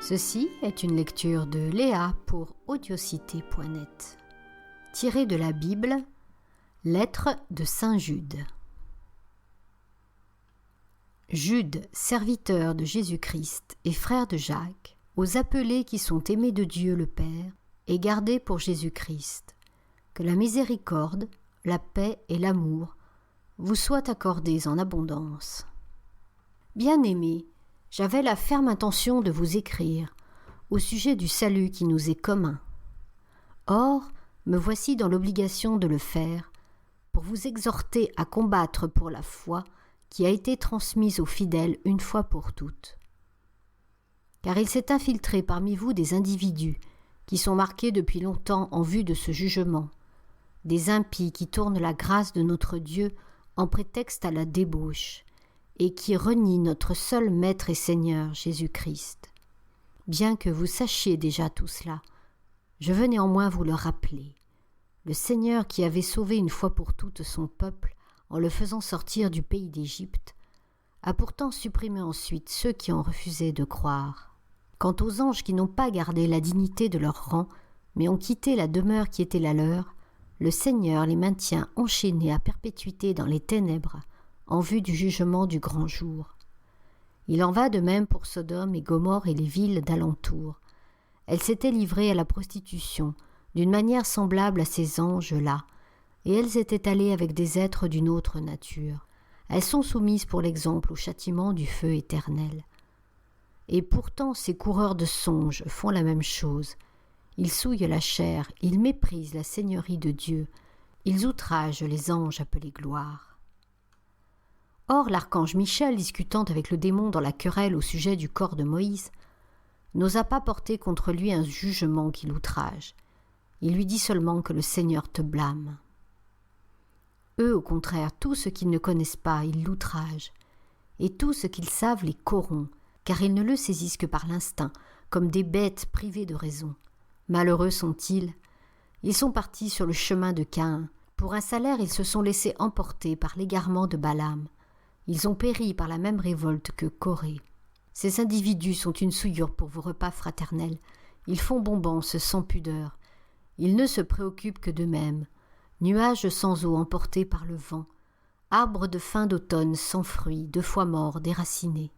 Ceci est une lecture de Léa pour audiocité.net, tirée de la Bible, Lettre de Saint Jude. Jude, serviteur de Jésus-Christ et frère de Jacques, aux appelés qui sont aimés de Dieu le Père et gardés pour Jésus-Christ, que la miséricorde, la paix et l'amour vous soient accordés en abondance. Bien-aimés, j'avais la ferme intention de vous écrire au sujet du salut qui nous est commun. Or, me voici dans l'obligation de le faire pour vous exhorter à combattre pour la foi qui a été transmise aux fidèles une fois pour toutes. Car il s'est infiltré parmi vous des individus qui sont marqués depuis longtemps en vue de ce jugement, des impies qui tournent la grâce de notre Dieu en prétexte à la débauche, et qui renie notre seul Maître et Seigneur Jésus-Christ. Bien que vous sachiez déjà tout cela, je veux néanmoins vous le rappeler. Le Seigneur qui avait sauvé une fois pour toutes son peuple en le faisant sortir du pays d'Égypte, a pourtant supprimé ensuite ceux qui ont refusé de croire. Quant aux anges qui n'ont pas gardé la dignité de leur rang, mais ont quitté la demeure qui était la leur, le Seigneur les maintient enchaînés à perpétuité dans les ténèbres, en vue du jugement du grand jour. Il en va de même pour Sodome et Gomorrhe et les villes d'alentour. Elles s'étaient livrées à la prostitution, d'une manière semblable à ces anges-là, et elles étaient allées avec des êtres d'une autre nature. Elles sont soumises pour l'exemple au châtiment du feu éternel. Et pourtant ces coureurs de songes font la même chose. Ils souillent la chair, ils méprisent la seigneurie de Dieu, ils outragent les anges appelés gloire. Or, l'archange Michel, discutant avec le démon dans la querelle au sujet du corps de Moïse, n'osa pas porter contre lui un jugement qui l'outrage. Il lui dit seulement que le Seigneur te blâme. Eux, au contraire, tout ce qu'ils ne connaissent pas, ils l'outragent, et tout ce qu'ils savent les corrompt, car ils ne le saisissent que par l'instinct, comme des bêtes privées de raison. Malheureux sont-ils. Ils sont partis sur le chemin de Caïn. Pour un salaire, ils se sont laissés emporter par l'égarement de Balaam. Ils ont péri par la même révolte que Corée. Ces individus sont une souillure pour vos repas fraternels. Ils font bombance sans pudeur. Ils ne se préoccupent que d'eux-mêmes. Nuages sans eau emportés par le vent. Arbres de fin d'automne sans fruits, 2 fois morts, déracinés.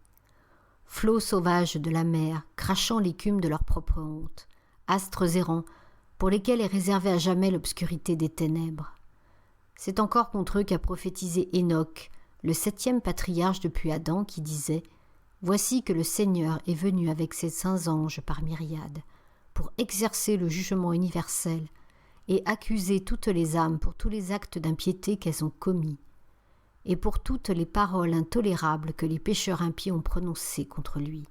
Flots sauvages de la mer, crachant l'écume de leur propre honte. Astres errants, pour lesquels est réservée à jamais l'obscurité des ténèbres. C'est encore contre eux qu'a prophétisé Enoch, le 7e patriarche depuis Adam, qui disait « Voici que le Seigneur est venu avec ses saints anges par myriades, pour exercer le jugement universel et accuser toutes les âmes pour tous les actes d'impiété qu'elles ont commis, et pour toutes les paroles intolérables que les pécheurs impies ont prononcées contre lui.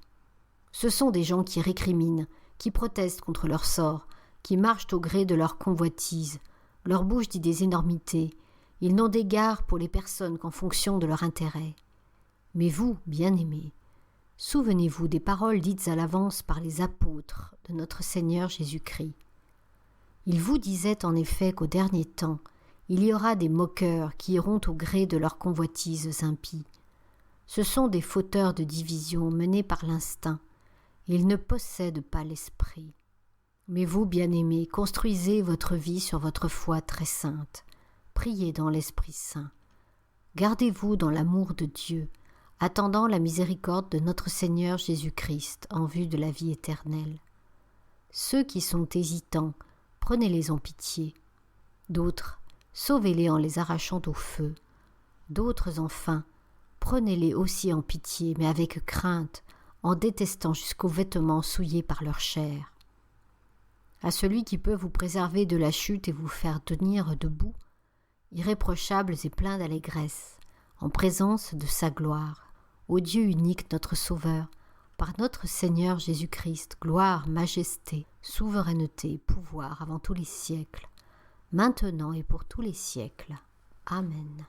Ce sont des gens qui récriminent, qui protestent contre leur sort, qui marchent au gré de leur convoitise, leur bouche dit des énormités. Ils n'ont d'égard pour les personnes qu'en fonction de leur intérêt. Mais vous, bien-aimés, souvenez-vous des paroles dites à l'avance par les apôtres de notre Seigneur Jésus-Christ. Ils vous disaient en effet qu'au dernier temps, il y aura des moqueurs qui iront au gré de leurs convoitises impies. Ce sont des fauteurs de division menés par l'instinct. Ils ne possèdent pas l'esprit. Mais vous, bien-aimés, construisez votre vie sur votre foi très sainte. Priez dans l'Esprit Saint. Gardez-vous dans l'amour de Dieu, attendant la miséricorde de notre Seigneur Jésus-Christ en vue de la vie éternelle. Ceux qui sont hésitants, prenez-les en pitié. D'autres, sauvez-les en les arrachant au feu. D'autres, enfin, prenez-les aussi en pitié, mais avec crainte, en détestant jusqu'aux vêtements souillés par leur chair. À celui qui peut vous préserver de la chute et vous faire tenir debout, irréprochables et pleins d'allégresse, en présence de sa gloire, ô Dieu unique notre Sauveur, par notre Seigneur Jésus-Christ, gloire, majesté, souveraineté, pouvoir avant tous les siècles, maintenant et pour tous les siècles. Amen.